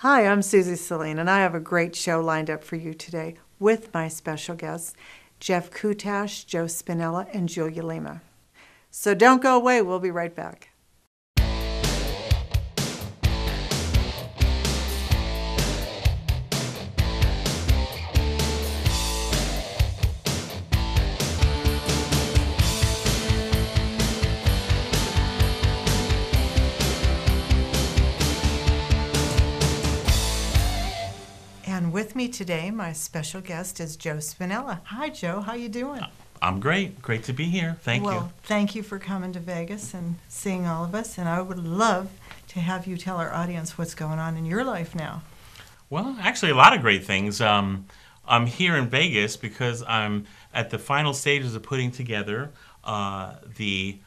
Hi, I'm Susie Celine, and I have a great show lined up for you today with my special guests, Jeff Kutash, Joe Spinella, and Julia Lima. So don't go away. We'll be right back. And with me today, my special guest is Joe Spinella. Hi, Joe. How you doing? I'm great. Great to be here. Thank you. Well, thank you for coming to Vegas and seeing all of us. And I would love to have you tell our audience what's going on in your life now. Well, actually, a lot of great things. I'm here in Vegas because I'm at the final stages of putting together the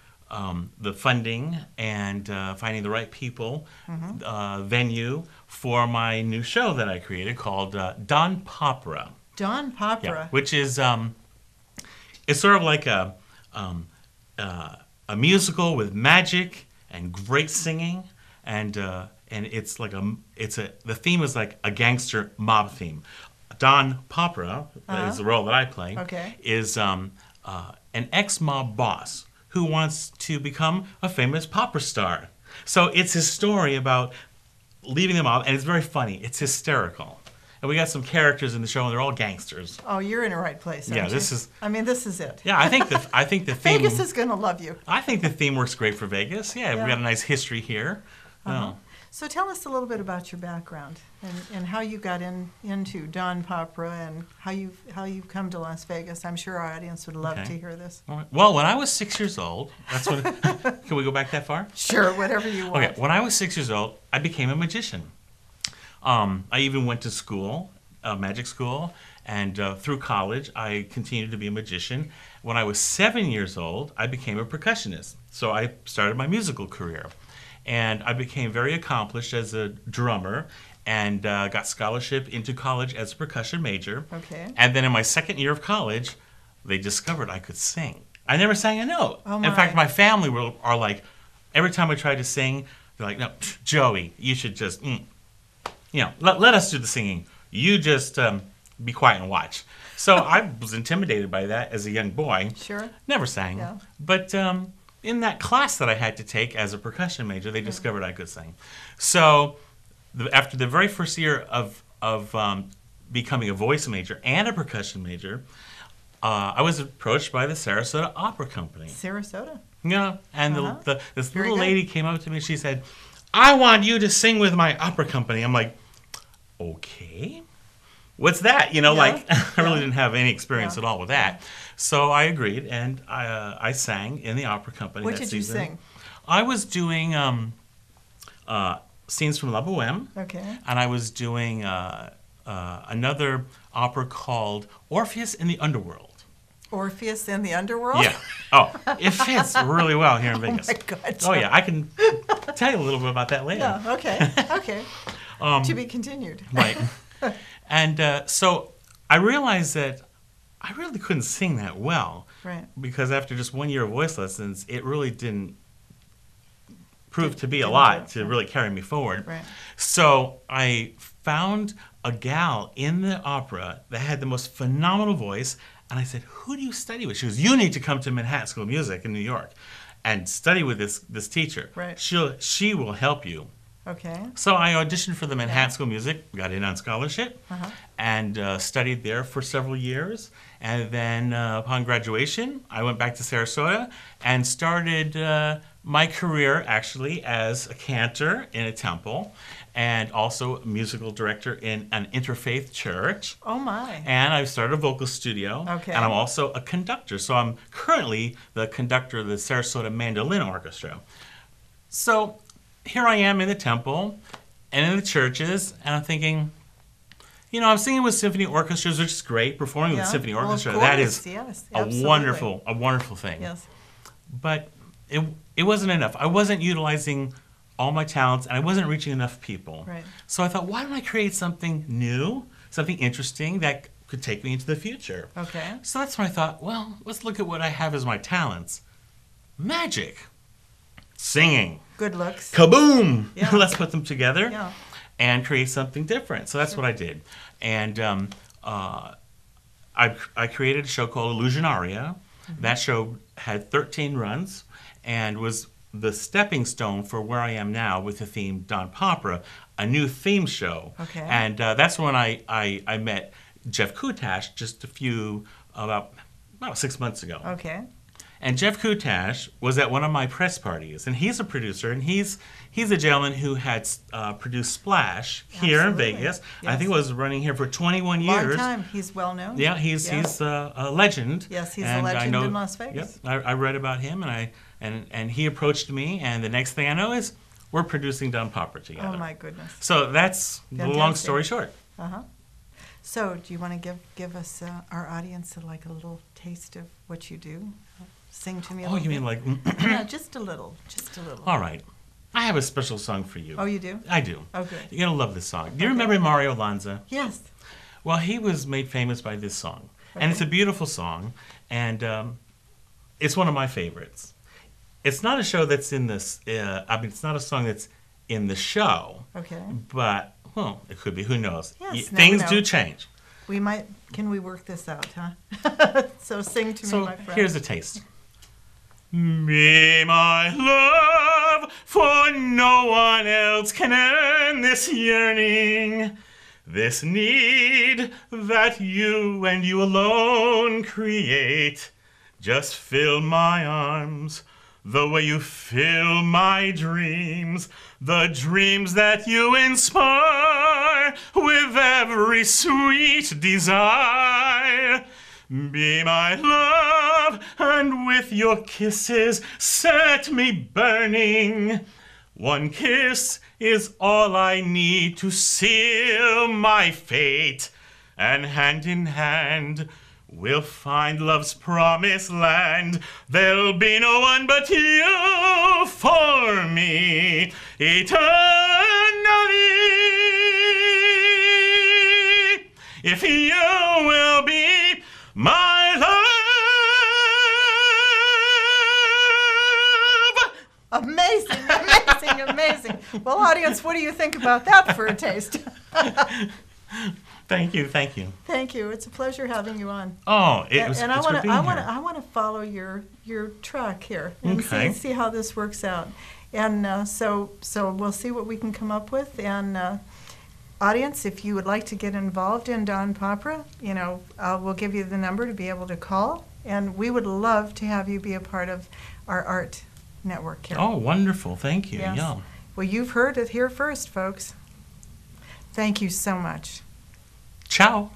funding and finding the right people, venue for my new show that I created called Don Popera. Don Popera. Yeah, which is it's sort of like a musical with magic and great singing, and it's like the theme is like a gangster mob theme. Don Popera is the role that I play. Okay. Is an ex-mob boss who wants to become a famous popper star. So it's his story about leaving the mob, and it's very funny. It's hysterical. And we got some characters in the show, and they're all gangsters. Oh, you're in the right place, aren't you? This is. I mean, this is it. Yeah, I think the theme. Vegas is going to love you. I think the theme works great for Vegas. Yeah, we got a nice history here. So tell us a little bit about your background and how you got into Don Popera and how you've come to Las Vegas. I'm sure our audience would love to hear this. All right. Well, when I was 6 years old, that's when. Can we go back that far? Sure, whatever you want. Okay, when I was 6 years old, I became a magician. I even went to school, magic school, and through college, I continued to be a magician. When I was 7 years old, I became a percussionist. So I started my musical career. And I became very accomplished as a drummer and got scholarship into college as a percussion major. Okay. And then in my second year of college, they discovered I could sing. I never sang a note. Oh my. In fact, my family are like, every time I tried to sing, they're like, no, Joey, you should just, let us do the singing. You just be quiet and watch. So I was intimidated by that as a young boy. Sure. Never sang. Yeah. But in that class that I had to take as a percussion major, they discovered I could sing. So after the very first year of becoming a voice major and a percussion major, I was approached by the Sarasota Opera Company. Sarasota? Yeah, and this Very little good. lady came up to me. She said, "I want you to sing with my opera company." I'm like, okay. What's that? I really didn't have any experience at all with that. So I agreed, and I sang in the opera company What that did season. you sing? I was doing scenes from La Boheme, Okay. and I was doing another opera called Orpheus in the Underworld. Orpheus in the Underworld? Yeah. Oh, it fits really well here in Vegas. Oh, my God. Oh, yeah. I can tell you a little bit about that later. Yeah, okay. Okay. To be continued. Right. And so I realized that I really couldn't sing that well. Right. Because after just 1 year of voice lessons, it really didn't prove to be a Didn't lot do it, to right. really carry me forward. Right. So I found a gal in the opera that had the most phenomenal voice, and I said, "Who do you study with?" She goes, "You need to come to Manhattan School of Music in New York and study with this teacher. Right. She will help you." Okay. So I auditioned for the Manhattan School of Music, got in on scholarship, and studied there for several years. And then upon graduation, I went back to Sarasota and started my career actually as a cantor in a temple and also a musical director in an interfaith church. Oh, my. And I've started a vocal studio. Okay. And I'm also a conductor. So I'm currently the conductor of the Sarasota Mandolin Orchestra. So here I am in the temple and in the churches, and I'm thinking, I'm singing with symphony orchestras, which is great. Performing with symphony Well, of orchestra, course, that is yes, a absolutely. wonderful thing. Yes. But it wasn't enough. I wasn't utilizing all my talents, and I wasn't reaching enough people. Right. So I thought, why don't I create something new, something interesting that could take me into the future? Okay. So that's when I thought, well, let's look at what I have as my talents. Magic. Singing. Good looks. Kaboom! Yeah. Let's put them together. Yeah. and create something different. So that's what I did. And I created a show called Illusionaria. That show had 13 runs and was the stepping stone for where I am now with the theme Don Popera, a new theme show. Okay. And that's when I met Jeff Kutash just about 6 months ago. Okay. And Jeff Kutash was at one of my press parties, and he's a producer, and he's a gentleman who had produced Splash here in Vegas. Yes. I think it was running here for 21 years. Long time. He's well known. Yeah, he's a legend. Yes, he's and a legend I know, in Las Vegas. Yep, I read about him, and he approached me, and the next thing I know is we're producing Don Popera together. Oh my goodness. So that's the long story short. Uh-huh. So do you want to give us, our audience, a little taste of what you do? Sing to me a little bit. Oh, you mean like... Yeah, just a little. All right. I have a special song for you. Oh, you do? I do. Oh, good. You're going to love this song. Do you remember Mario Lanza? Yes. Well, he was made famous by this song. And it's a beautiful song, and it's one of my favorites. It's not a show that's in this... it's not a song that's in the show. Okay. But, well, it could be. Who knows? Yes, Things do change. Can we work this out, huh? So sing to me, my friend. Here's a taste. Be my love, for no one else can end this yearning, this need that you and you alone create. Just fill my arms the way you fill my dreams, the dreams that you inspire with every sweet desire. Be my love, and with your kisses set me burning. One kiss is all I need to seal my fate, and hand in hand we'll find love's promised land. There'll be no one but you for me eternally. If you will be my love. Amazing, amazing, amazing. Well, audience, what do you think about that for a taste? Thank you, thank you. Thank you. It's a pleasure having you on. Oh, it's I good being here. I want to follow your track here and Okay. see how this works out. And so we'll see what we can come up with. And audience, if you would like to get involved in Don Popera, we'll give you the number to be able to call. And we would love to have you be a part of our art network here. Oh, wonderful. Thank you. Yes. Yeah. Well, you've heard it here first, folks. Thank you so much. Ciao.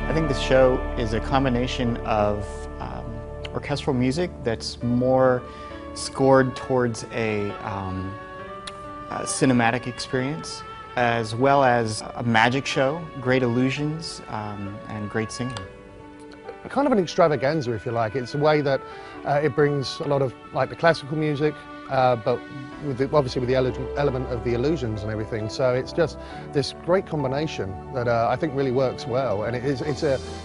I think the show is a combination of orchestral music that's more scored towards a cinematic experience, as well as a magic show, great illusions, and great singing. Kind of an extravaganza, if you like. It's a way that it brings a lot of the classical music, but obviously with the element of the illusions and everything. So it's just this great combination that I think really works well, and it's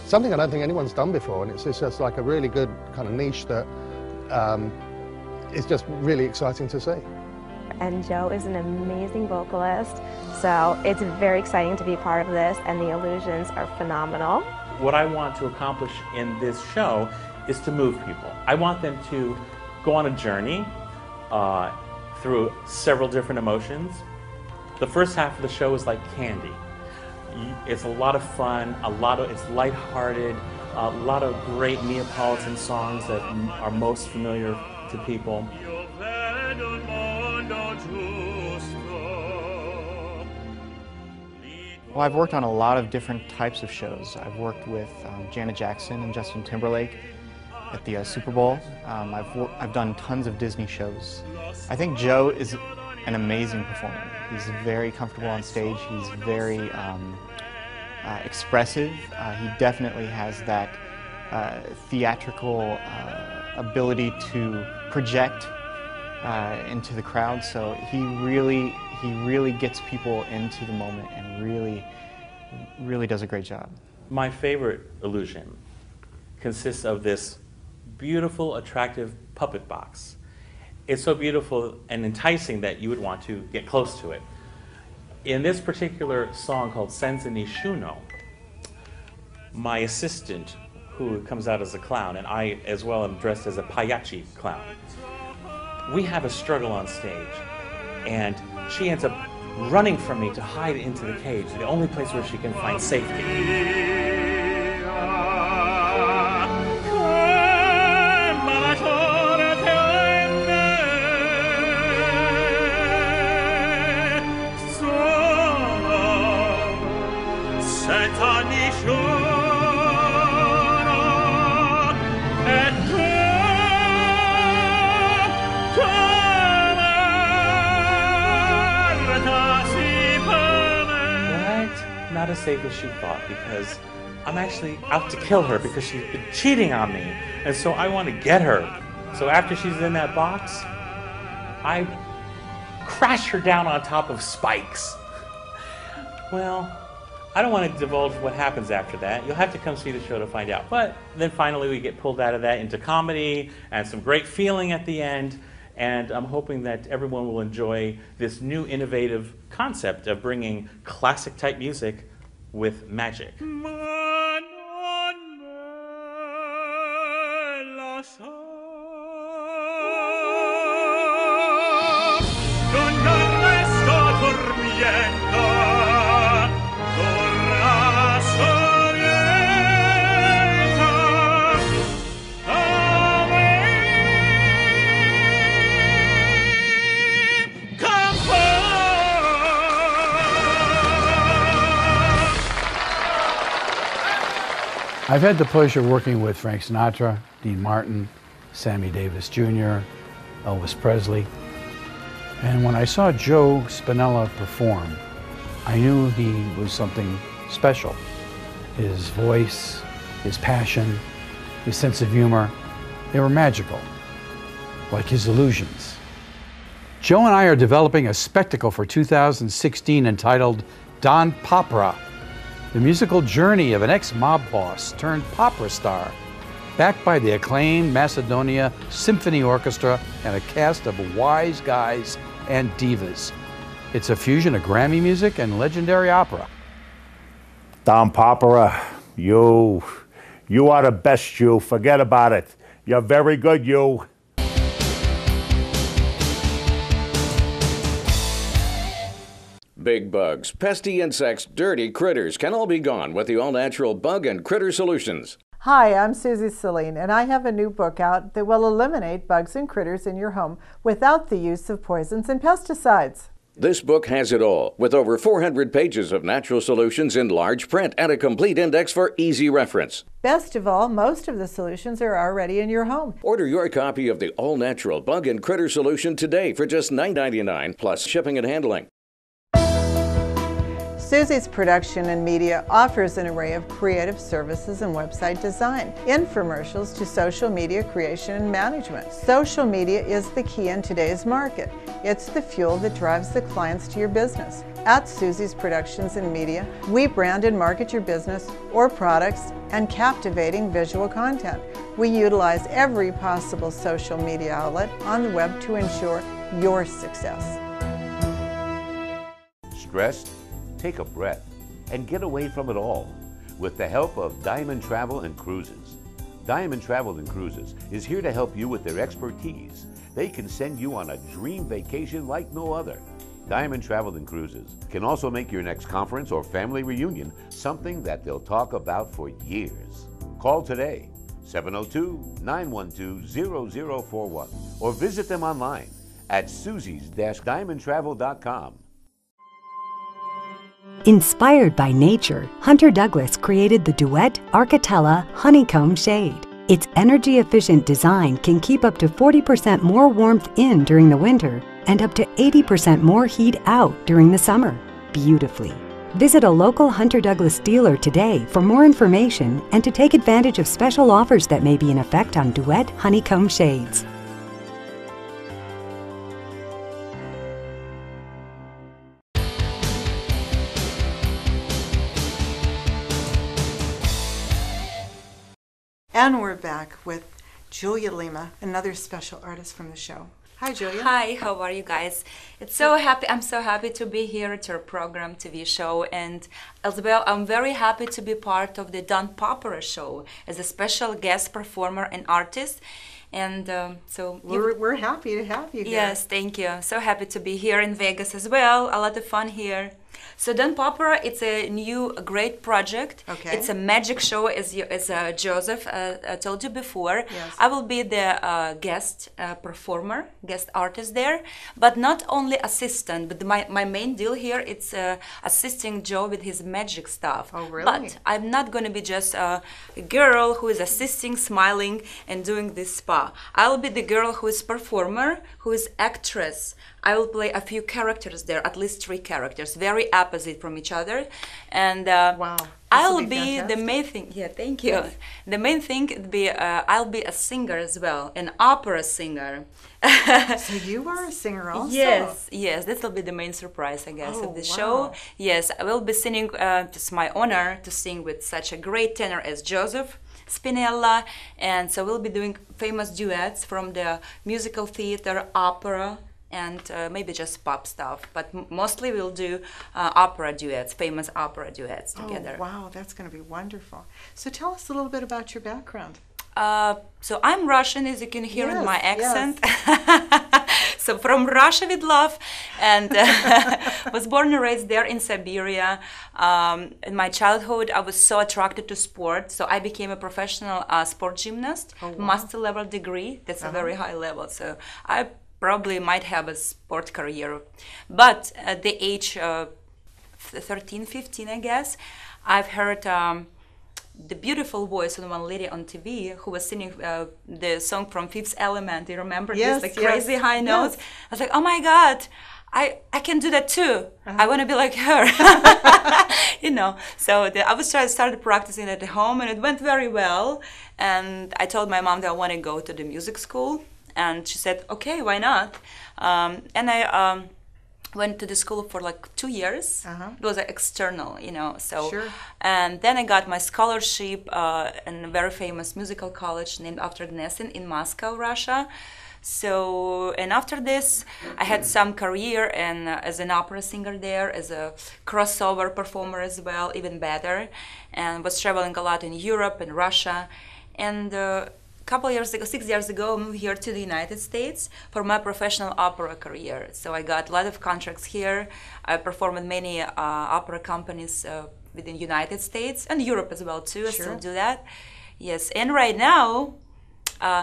something I don't think anyone's done before, and it's just like a really good kind of niche that is just really exciting to see. And Joe is an amazing vocalist, so it's very exciting to be part of this, and the illusions are phenomenal. What I want to accomplish in this show is to move people. I want them to go on a journey through several different emotions. The first half of the show is like candy. It's a lot of fun, it's lighthearted, a lot of great Neapolitan songs that are most familiar to people. Well, I've worked on a lot of different types of shows. I've worked with Janet Jackson and Justin Timberlake at the Super Bowl. I've done tons of Disney shows. I think Joe is an amazing performer. He's very comfortable on stage. He's very expressive. He definitely has that theatrical ability to project into the crowd. So he really gets people into the moment and really does a great job. My favorite illusion consists of this beautiful, attractive puppet box. It's so beautiful and enticing that you would want to get close to it. In this particular song called Senza Nisciuno, my assistant, who comes out as a clown, and I as well am dressed as a pagliacci clown, we have a struggle on stage, and she ends up running from me to hide into the cage, the only place where she can find safety. Not as safe as she thought, because I'm actually out to kill her because she's been cheating on me, and so I want to get her. So after she's in that box, I crash her down on top of spikes. Well, I don't want to divulge what happens after that. You'll have to come see the show to find out. But then finally we get pulled out of that into comedy and some great feeling at the end. And I'm hoping that everyone will enjoy this new innovative concept of bringing classic type music with magic. I've had the pleasure of working with Frank Sinatra, Dean Martin, Sammy Davis Jr., Elvis Presley. And when I saw Joe Spinella perform, I knew he was something special. His voice, his passion, his sense of humor, they were magical, like his illusions. Joe and I are developing a spectacle for 2016 entitled Don Popera, the musical journey of an ex-mob boss turned opera star, backed by the acclaimed Macedonia Symphony Orchestra and a cast of wise guys and divas. It's a fusion of Grammy music and legendary opera. Don Popera, you are the best, you. Forget about it. You're very good, you. Big bugs, pesky insects, dirty critters can all be gone with the all-natural Bug and Critter Solutions. Hi, I'm Susie Celine, and I have a new book out that will eliminate bugs and critters in your home without the use of poisons and pesticides. This book has it all, with over 400 pages of natural solutions in large print and a complete index for easy reference. Best of all, most of the solutions are already in your home. Order your copy of the all-natural Bug and Critter Solution today for just $9.99 plus shipping and handling. Susie's Production and Media offers an array of creative services and website design, infomercials to social media creation and management. Social media is the key in today's market. It's the fuel that drives the clients to your business. At Susie's Productions and Media, we brand and market your business or products and captivating visual content. We utilize every possible social media outlet on the web to ensure your success. Stressed? Take a breath and get away from it all with the help of Diamond Travel and Cruises. Diamond Travel and Cruises is here to help you with their expertise. They can send you on a dream vacation like no other. Diamond Travel and Cruises can also make your next conference or family reunion something that they'll talk about for years. Call today, 702-912-0041, or visit them online at susies-diamondtravel.com. Inspired by nature, Hunter Douglas created the Duet Architella Honeycomb Shade. Its energy-efficient design can keep up to 40% more warmth in during the winter and up to 80% more heat out during the summer, beautifully. Visit a local Hunter Douglas dealer today for more information and to take advantage of special offers that may be in effect on Duet Honeycomb Shades. And we're back with Julia Lima, another special artist from the show. Hi, Julia. Hi, how are you guys? It's so happy. I'm so happy to be here at your program, TV show, and as well, I'm very happy to be part of the Don Popera show as a special guest performer and artist. And so we're happy to have you here. Yes, thank you. So happy to be here in Vegas as well. A lot of fun here. So Don Popera, it's a new great project. Okay. It's a magic show, as Joseph told you before. Yes. I will be the guest performer, guest artist there, but not only assistant. But my main deal here, it's assisting Joe with his magic stuff. Oh, really? But I'm not going to be just a girl who is assisting, smiling, and doing this spa. I'll be the girl who is performer, who is actress. I will play a few characters there, at least 3 characters, very opposite from each other. And wow, I'll be the main thing. Yeah, thank you. The main thing would be I'll be a singer as well, an opera singer. So you are a singer also? Yes, yes. This will be the main surprise, I guess, of the show. Yes, I will be singing. It's my honor to sing with such a great tenor as Joseph Spinella, and so we'll be doing famous duets from the musical theater, opera, and maybe just pop stuff, but mostly we'll do opera duets, famous opera duets together. Oh, wow, that's going to be wonderful. So tell us a little bit about your background. So I'm Russian, as you can hear in my accent. Yes. So from Russia with love, and was born and raised there in Siberia. In my childhood, I was so attracted to sport, so I became a professional sport gymnast, master level degree. That's a very high level. So I probably might have a sport career. But at the age of 13, 15, I guess, I've heard the beautiful voice of one lady on TV who was singing the song from Fifth Element. You remember this, like crazy high notes? I was like, oh my God, I can do that too. I want to be like her. You know, so I started practicing at home, and it went very well. And I told my mom that I want to go to the music school. And she said, okay, why not? And I went to the school for like 2 years. It was external, you know. So, and then I got my scholarship in a very famous musical college named after Gnesin in Moscow, Russia. So, and after this, I had some career as an opera singer there, as a crossover performer as well, even better, and was traveling a lot in Europe and Russia. And couple years ago, 6 years ago, I moved here to the United States for my professional opera career. So I got a lot of contracts here. I performed with many opera companies within the United States and Europe as well too. I still do that. Yes, and right now,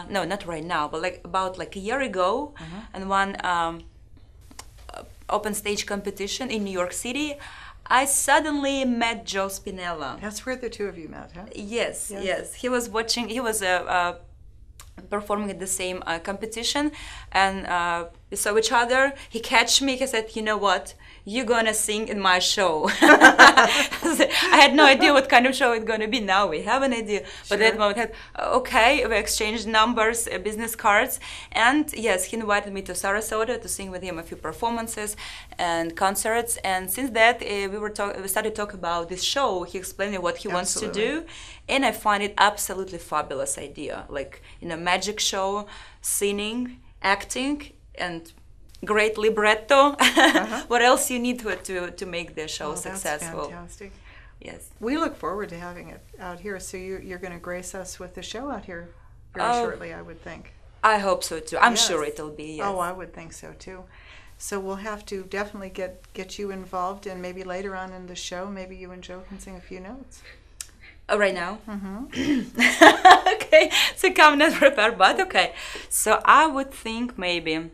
no, not right now, but like about a year ago, and one open stage competition in New York City, I suddenly met Joe Spinella. That's where the two of you met, huh? Yes, yes. He was watching, he was performing at the same competition, and We saw each other. He catch me. He said, "You know what? You're gonna sing in my show." I had no idea what kind of show it's gonna be. Now we have an idea. But at that moment, okay, we exchanged numbers, business cards, and yes, he invited me to Sarasota to sing with him a few performances and concerts. And since that, we started talking about this show. He explained me what he wants to do, and I find it absolutely fabulous idea. Like magic show, singing, acting, and great libretto. What else you need to make the show successful? That's fantastic. Yes. We look forward to having it out here. So you're going to grace us with the show out here very shortly, I would think. I hope so too. I'm sure it'll be. Yes. Oh, I would think so too. So we'll have to definitely get you involved, and maybe later on in the show, maybe you and Joe can sing a few notes. Oh, right now? Okay, so come not prepared, but okay. So I would think maybe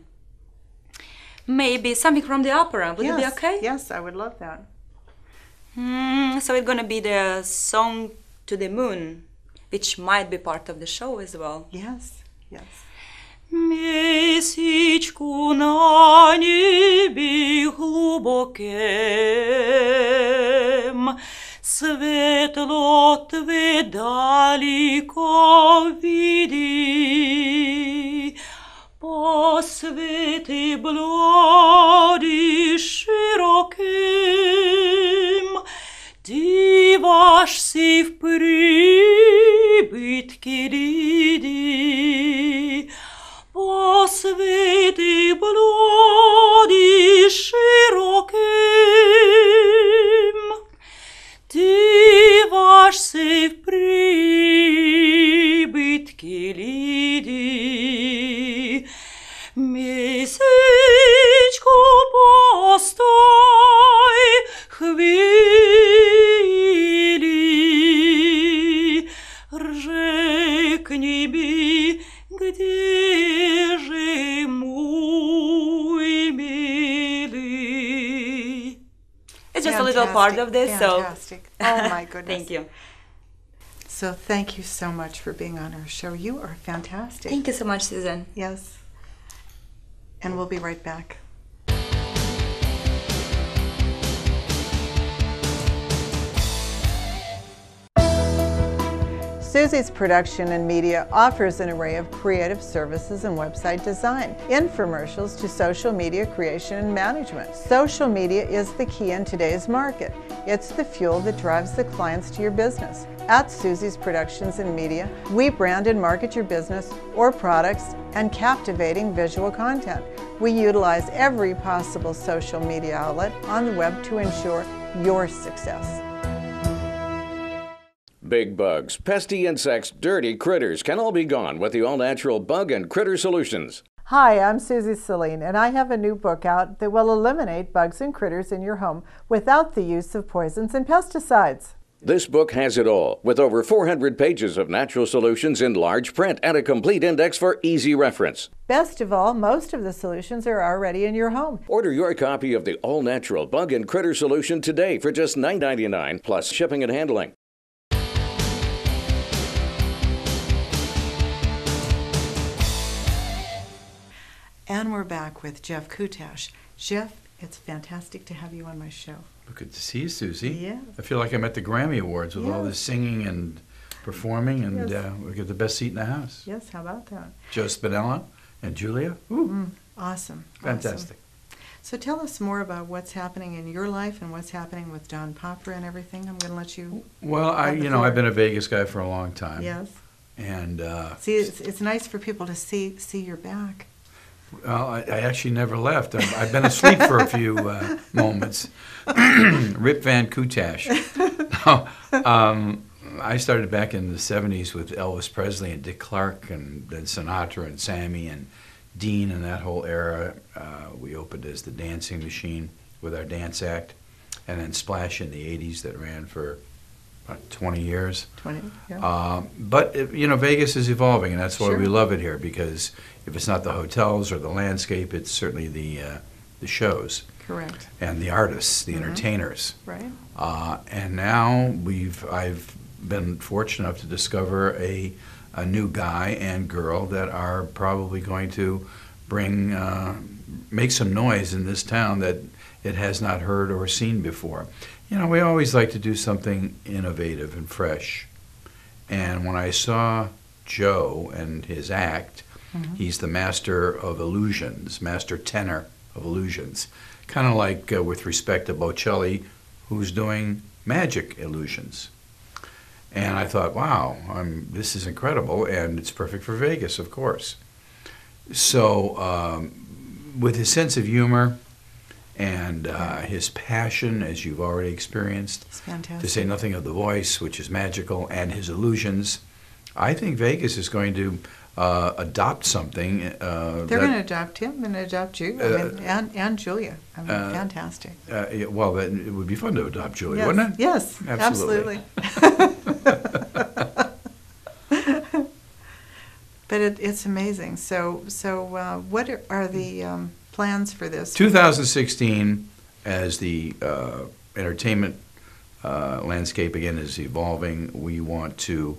something from the opera. Would it be okay? Yes, I would love that. So it's gonna be the song to the moon, which might be part of the show as well. Yes, yes. Месячку на небі глубоким, светло тве далеко види, по свети броди широким, дивашься в прибытке лиди. По свети броди широким, дивашься в прибытке лиди. Месячку постой хвили, рже к небе, где же мой милый? It's just a little part of this, fantastic. So oh my goodness. Thank you. So thank you so much for being on our show. You are fantastic. Thank you so much, Susan. Yes. And we'll be right back. Susie's Production and Media offers an array of creative services and website design, infomercials to social media creation and management. Social media is the key in today's market. It's the fuel that drives the clients to your business. At Susie's Productions and Media, we brand and market your business or products and captivating visual content. We utilize every possible social media outlet on the web to ensure your success. Big bugs, pesky insects, dirty critters can all be gone with the all-natural bug and critter solutions. Hi, I'm Susie Celine, and I have a new book out that will eliminate bugs and critters in your home without the use of poisons and pesticides. This book has it all, with over 400 pages of natural solutions in large print and a complete index for easy reference. Best of all, most of the solutions are already in your home. Order your copy of the all-natural bug and critter solution today for just $9.99 plus shipping and handling. And we're back with Jeff Kutash. Jeff, it's fantastic to have you on my show. Well, good to see you, Susie. Yeah. I feel like I'm at the Grammy Awards with all this singing and performing, and we get the best seat in the house. Yes, how about that? Joe Spinella and Julia. Awesome. Fantastic. Awesome. So tell us more about what's happening in your life and what's happening with Don Popera and everything. I'm going to let you. Well, I've been a Vegas guy for a long time. Yes. And see, it's nice for people to see your back. Well, I actually never left. I've been asleep for a few moments. Rip Van Kutash. I started back in the 70s with Elvis Presley and Dick Clark and then Sinatra and Sammy and Dean and that whole era. We opened as the Dancing Machine with our dance act, and then Splash in the 80s that ran for about 20 years. 20, yeah. But Vegas is evolving, and that's why we love it here, because if it's not the hotels or the landscape, it's certainly the shows. Correct. And the artists, the entertainers. Right. And now I've been fortunate enough to discover a new guy and girl that are probably going to bring make some noise in this town that it has not heard or seen before. You know, we always like to do something innovative and fresh. And when I saw Joe and his act, he's the master of illusions, master tenor of illusions. Kind of like, with respect to Bocelli, who's doing magic illusions. And I thought, wow, this is incredible, and it's perfect for Vegas, of course. So with his sense of humor and his passion, as you've already experienced, It's fantastic. to say nothing of the voice, which is magical, and his illusions, I think Vegas is going to adopt something. They're going to adopt him and adopt you, and Julia. I mean, fantastic. Well, it would be fun to adopt Julia, Yes. wouldn't it? Yes, Absolutely. But it's amazing. So what are the plans for this? 2016, as the entertainment landscape again is evolving, we want to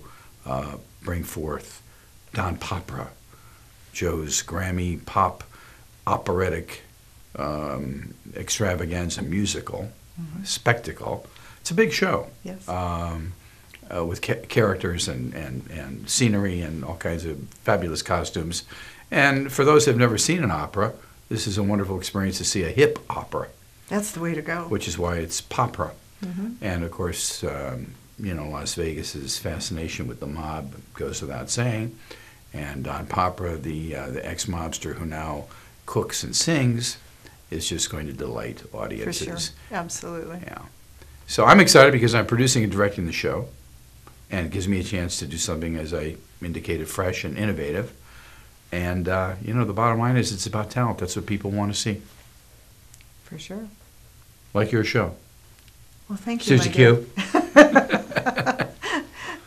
bring forth Don Popera, Joe's Grammy pop operatic extravaganza musical spectacle. It's a big show. Yes. With characters and scenery and all kinds of fabulous costumes. And for those who have never seen an opera, this is a wonderful experience to see a hip opera. That's the way to go. Which is why it's popera. And of course, you know, Las Vegas's fascination with the mob goes without saying. And Don Popera, the ex-mobster who now cooks and sings, is just going to delight audiences. For sure. Absolutely. Yeah. So I'm excited because I'm producing and directing the show. And it gives me a chance to do something, as I indicated, fresh and innovative. And, you know, the bottom line is it's about talent. That's what people want to see. For sure. Like your show. Well, thank you, Susie Q.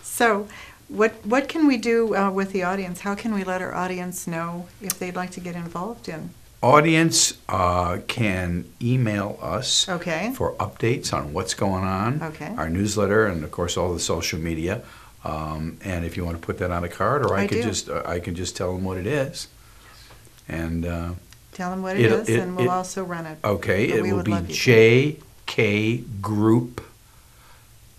So what can we do with the audience? How can we let our audience know if they'd like to get involved in? Audience can email us Okay. for updates on what's going on, Okay. our newsletter, and of course all the social media. And if you want to put that on a card, or I can just tell them what it is. And tell them what it is, and we'll also run it. Okay, But it we will would be love you to. JK Group,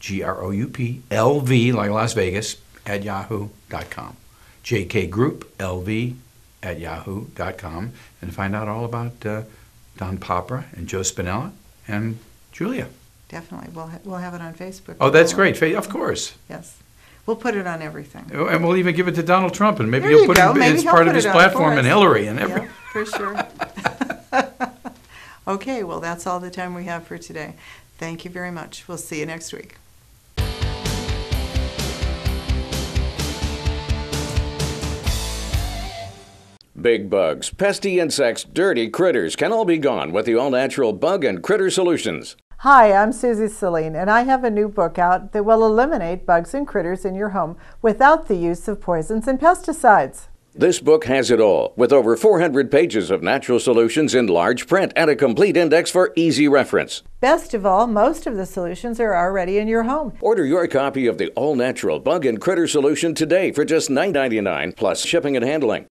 GROUP, LV, like Las Vegas, at yahoo.com. JK Group, LV, at yahoo.com, and find out all about Don Popera and Joe Spinella and Julia. Definitely. We'll have it on Facebook. Oh, that's great. Of course. Yes. We'll put it on everything. And we'll even give it to Donald Trump, and maybe There he'll you put go. it Maybe as he'll part put of his it on platform, for and us. Hillary and everything. Yeah, for sure. Okay, well, that's all the time we have for today. Thank you very much. We'll see you next week. Big bugs, pesky insects, dirty critters can all be gone with the all-natural Bug and Critter Solutions. Hi, I'm Susie Celine, and I have a new book out that will eliminate bugs and critters in your home without the use of poisons and pesticides. This book has it all, with over 400 pages of natural solutions in large print and a complete index for easy reference. Best of all, most of the solutions are already in your home. Order your copy of the all-natural Bug and Critter Solution today for just $9.99 plus shipping and handling.